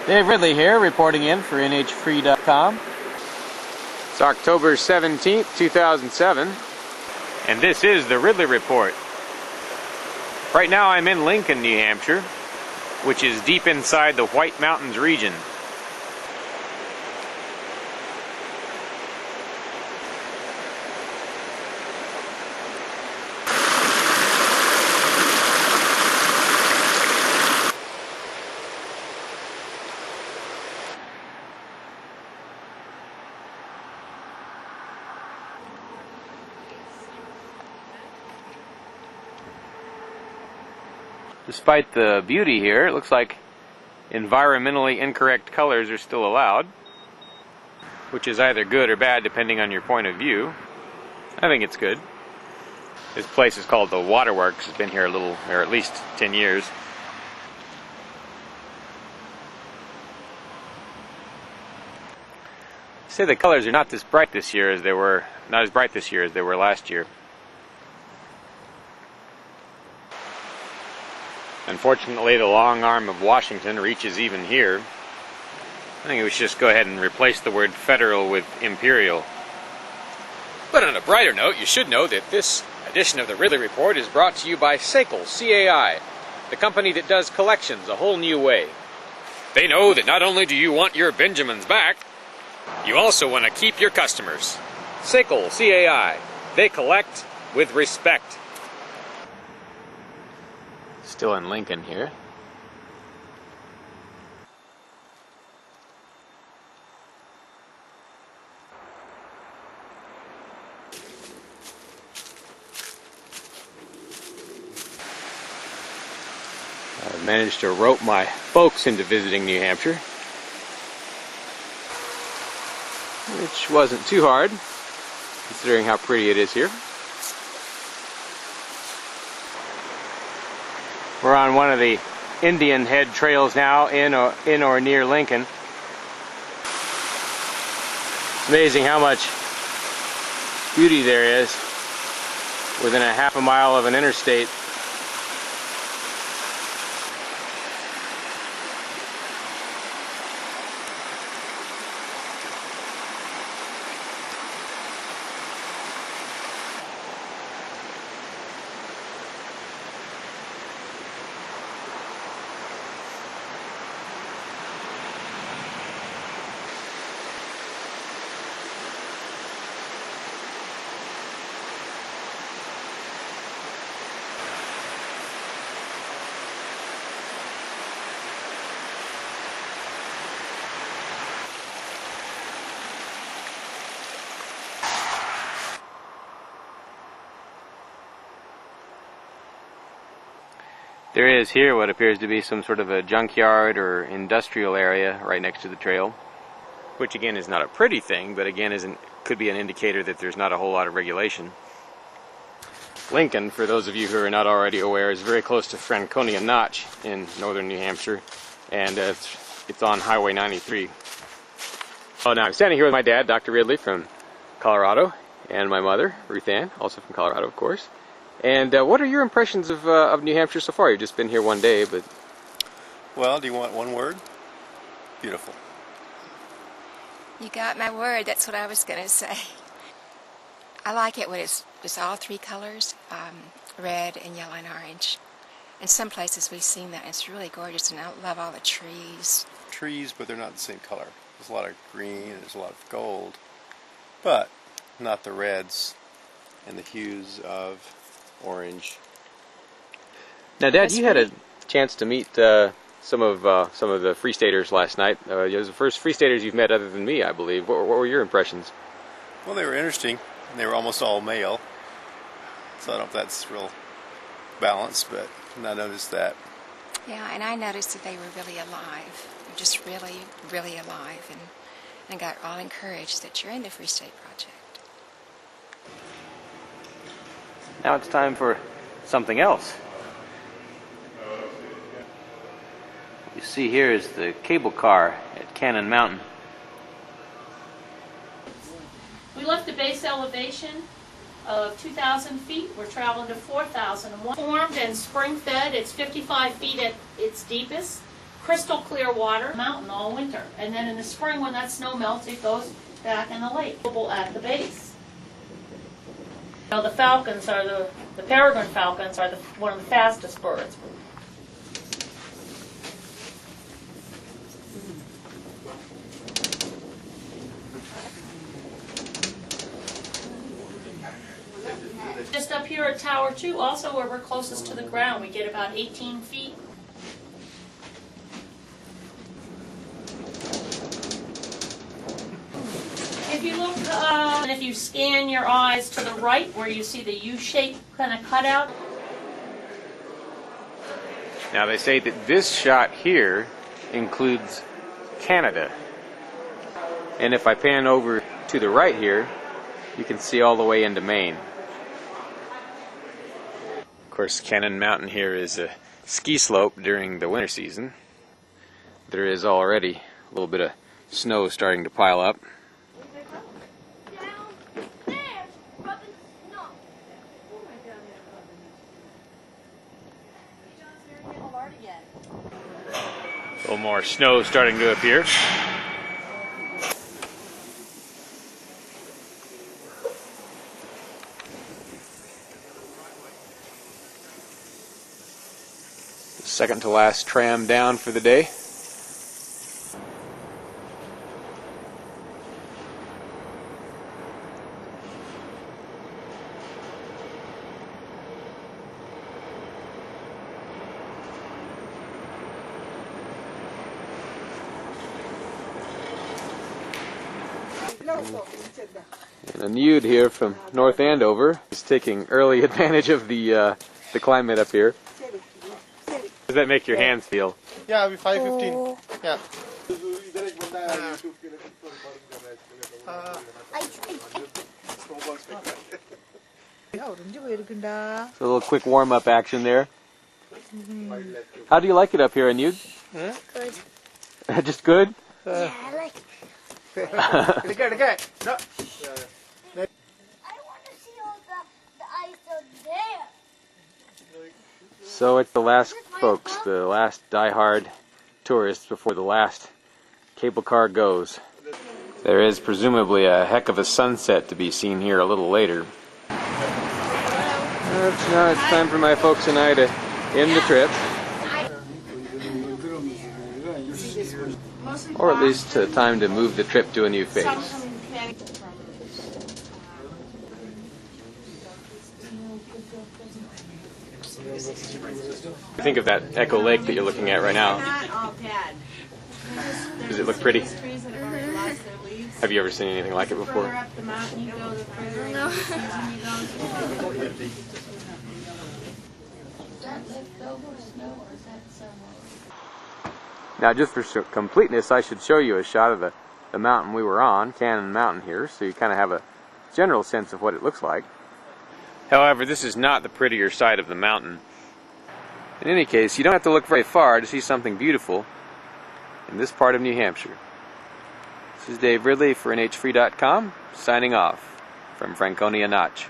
Dave Ridley here, reporting in for nhfree.com. It's October 17th, 2007, and this is the Ridley Report. Right now I'm in Lincoln, New Hampshire, which is deep inside the White Mountains region. Despite the beauty here, it looks like environmentally incorrect colors are still allowed, which is either good or bad depending on your point of view. I think it's good. This place is called the Waterworks. It's been here at least 10 years. I'd say the colors are not as bright this year as they were last year. Unfortunately, the long arm of Washington reaches even here. I think we should just go ahead and replace the word federal with imperial. But on a brighter note, you should know that this edition of the Ridley Report is brought to you by Sekel, C-A-I, the company that does collections a whole new way. They know that not only do you want your Benjamins back, you also want to keep your customers. Sekel, C-A-I. They collect with respect. Still in Lincoln here. I managed to rope my folks into visiting New Hampshire, which wasn't too hard, considering how pretty it is here. We're on one of the Indian Head trails now, in or near Lincoln. It's amazing how much beauty there is within a half a mile of an interstate. There is here what appears to be some sort of a junkyard or industrial area right next to the trail, which again is not a pretty thing, but again could be an indicator that there's not a whole lot of regulation. Lincoln, for those of you who are not already aware, is very close to Franconia Notch in northern New Hampshire, and it's on Highway 93. Oh, now I'm standing here with my dad, Dr. Ridley from Colorado, and my mother, Ruth Ann, also from Colorado, of course. And what are your impressions of New Hampshire so far? You've just been here one day, but... Well, do you want one word? Beautiful. You got my word. That's what I was going to say. I like it when it's all three colors, red and yellow and orange. In some places we've seen that. It's really gorgeous, and I love all the trees. Trees, but they're not the same color. There's a lot of green, there's a lot of gold, but not the reds and the hues of orange. Now, Dad, you had a chance to meet some of the Free Staters last night. It was the first Free Staters you've met other than me, I believe. What were your impressions? Well, they were interesting. They were almost all male, so I don't know if that's real balanced, but I noticed that. Yeah, and I noticed that they were really alive, just really, really alive, and I got all encouraged that you're in the Free State Project. Now it's time for something else. What you see here is the cable car at Canon Mountain. We left the base elevation of 2,000 feet. We're traveling to 4,001. Formed and spring-fed, it's 55 feet at its deepest. crystal clear water mountain all winter. And then in the spring when that snow melts, it goes back in the lake at the base. Now the falcons are the peregrine falcons are one of the fastest birds. Just up here at Tower 2, also where we're closest to the ground, we get about 18 feet. If you look, and if you scan your eyes to the right, where you see the U-shape kind of cutout. Now they say that this shot here includes Canada. And if I pan over to the right here, you can see all the way into Maine. Of course, Canon Mountain here is a ski slope during the winter season. There is already a little bit of snow starting to pile up. A little more snow starting to appear. Second to last tram down for the day. And Anud here from North Andover is taking early advantage of the climate up here. How does that make your hands feel? Yeah, 5:15. Yeah. So a little quick warm-up action there. How do you like it up here, Anud? Good. Just good? Yeah, I like it. Okay. No. I want to see all the ice out there. So it's the last folks, the last die-hard tourists before the last cable car goes. There is presumably a heck of a sunset to be seen here a little later. Now it's time for my folks and I to end the trip. Or at least time to move the trip to a new phase. Think of that Echo Lake that you're looking at right now. Does it look pretty? Have you ever seen anything like it before? No. Now, just for completeness, I should show you a shot of the mountain we were on, Canon Mountain here, so you kind of have a general sense of what it looks like. However, this is not the prettier side of the mountain. In any case, you don't have to look very far to see something beautiful in this part of New Hampshire. This is Dave Ridley for NHFree.com, signing off from Franconia Notch.